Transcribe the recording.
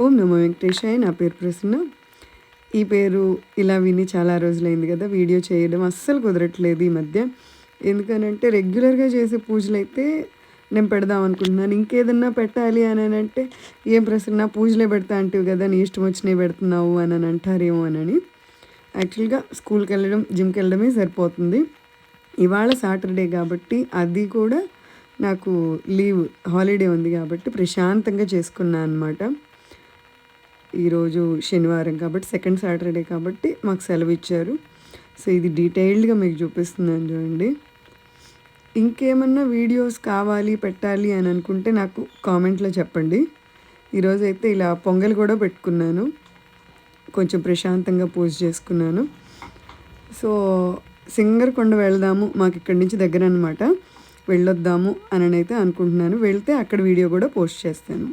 ఓం నమో వెంకటేశాయ. నా పేరు ప్రసన్న. ఈ పేరు ఇలా విని చాలా రోజులైంది కదా, వీడియో చేయడం అస్సలు కుదరట్లేదు ఈ మధ్య. ఎందుకనంటే రెగ్యులర్గా చేసే పూజలైతే నేను పెడదాం అనుకుంటున్నాను. ఇంకేదన్నా పెట్టాలి అని అంటే, ఏం ప్రసన్న పూజలే పెడతా అంటివి కదా, నీ ఇష్టం వచ్చినవి పెడుతున్నావు అని అంటారేమో అని. యాక్చువల్గా స్కూల్కి వెళ్ళడం, జిమ్కి వెళ్ళడమే సరిపోతుంది. ఇవాళ సాటర్డే కాబట్టి అది కూడా నాకు లీవ్, హాలిడే ఉంది కాబట్టి ప్రశాంతంగా చేసుకున్నాను అనమాట. ఈరోజు శనివారం కాబట్టి, సెకండ్ సాటర్డే కాబట్టి మాకు సెలవు ఇచ్చారు. సో ఇది డీటెయిల్డ్గా మీకు చూపిస్తున్నాను చూడండి. ఇంకేమన్నా వీడియోస్ కావాలి పెట్టాలి అని అనుకుంటే నాకు కామెంట్లో చెప్పండి. ఈరోజైతే ఇలా పొంగల్ కూడా పెట్టుకున్నాను, కొంచెం ప్రశాంతంగా పూజ చేసుకున్నాను. సో సింగరకొండ వెళ్దాము, మాకు ఇక్కడి నుంచి దగ్గర అనమాట, వెళ్ళొద్దాము అని అయితే అనుకుంటున్నాను. వెళ్తే అక్కడ వీడియో కూడా పోస్ట్ చేస్తాను.